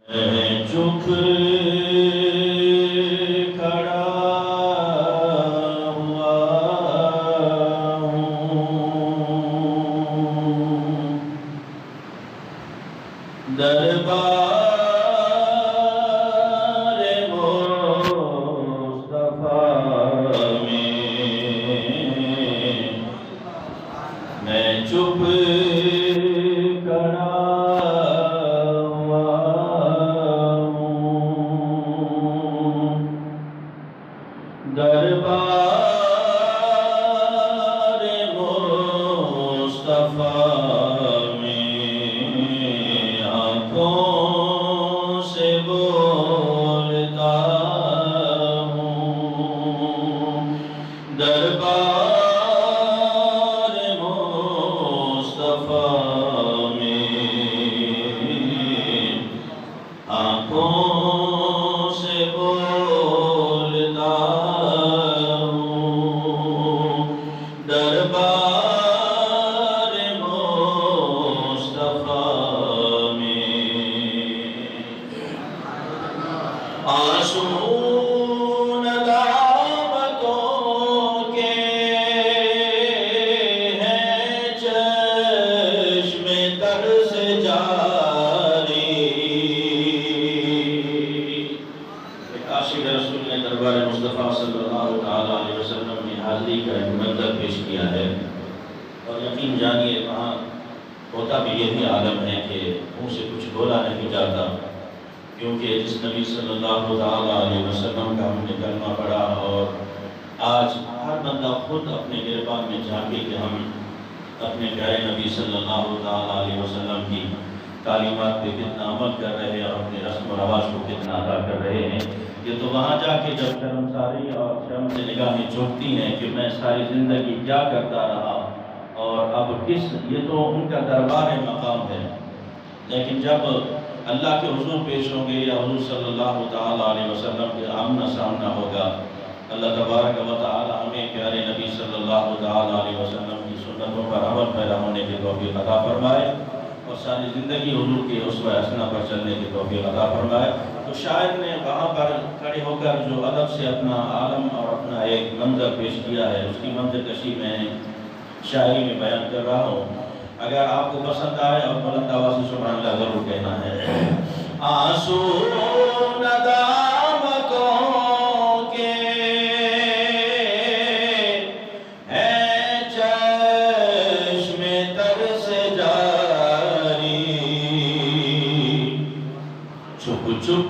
میں چپ کھڑا ہوا ہوں، دربار مصطفیٰ میں چپ کھڑا ہوا ہوں، دربار مصطفیٰ میں آنکھوں سے بولتا ہوں، دربار مصطفیٰ میں آنکھوں سے بولتا ہوں، دربار مصطفیٰ میں آنسو ندامتوں کے ہیں چشم تر سے جاری۔ ایک عاشق رسول نے دربار مصطفیٰ صلی اللہ علیہ وسلم میں حاضری کا ایک منظر پیش کیا ہے، اور یقین جانیے وہاں ہوتا بھی یہی عالم ہے کہ منہ سے کچھ بولا نہیں جاتا، کیونکہ جس نبی صلی اللہ علیہ وسلم کا ہم نے کلمہ پڑھا، اور آج ہر بندہ خود اپنے گریبان میں جھانکے کہ ہم اپنے پیارے نبی صلی اللہ علیہ وسلم کی تعلیمات پہ کتنا عمل کر رہے ہیں اور اپنے رسم و رواج کو کتنا ادا کر رہے ہیں۔ یہ تو وہاں جا کے جب شرمساری اور شرم سے نگاہیں چوکتی ہیں کہ میں ساری زندگی کیا کرتا رہا اور اب کس، یہ تو ان کا دربار مقام ہے۔ لیکن جب اللہ کے حضور پیش ہوں گے یا حضور صلی اللہ علیہ وسلم کے آمنا سامنا ہوگا، اللہ تبارک و تعالی ہمیں پیارے نبی صلی اللہ علیہ وسلم کی سنتوں پر عمل پیرا ہونے کی توفیق عطا فرمائے، اور ساری زندگی حضور کے اسوہ حسنہ پر چلنے کی توفیق عطا فرمائے۔ تو شاعر نے وہاں پر کھڑے ہو کر جو ادب سے اپنا عالم اور اپنا ایک منظر پیش کیا ہے، اس کی منظر کشی میں شاعری میں بیان کر رہا ہوں۔ اگر آپ کو پسند آئے اور بلند آواز سے سبحان اللہ ضرور کہنا ہے۔ آنسو ندامتوں کے ہیں چشم تر سے جاری، چھپ چھپ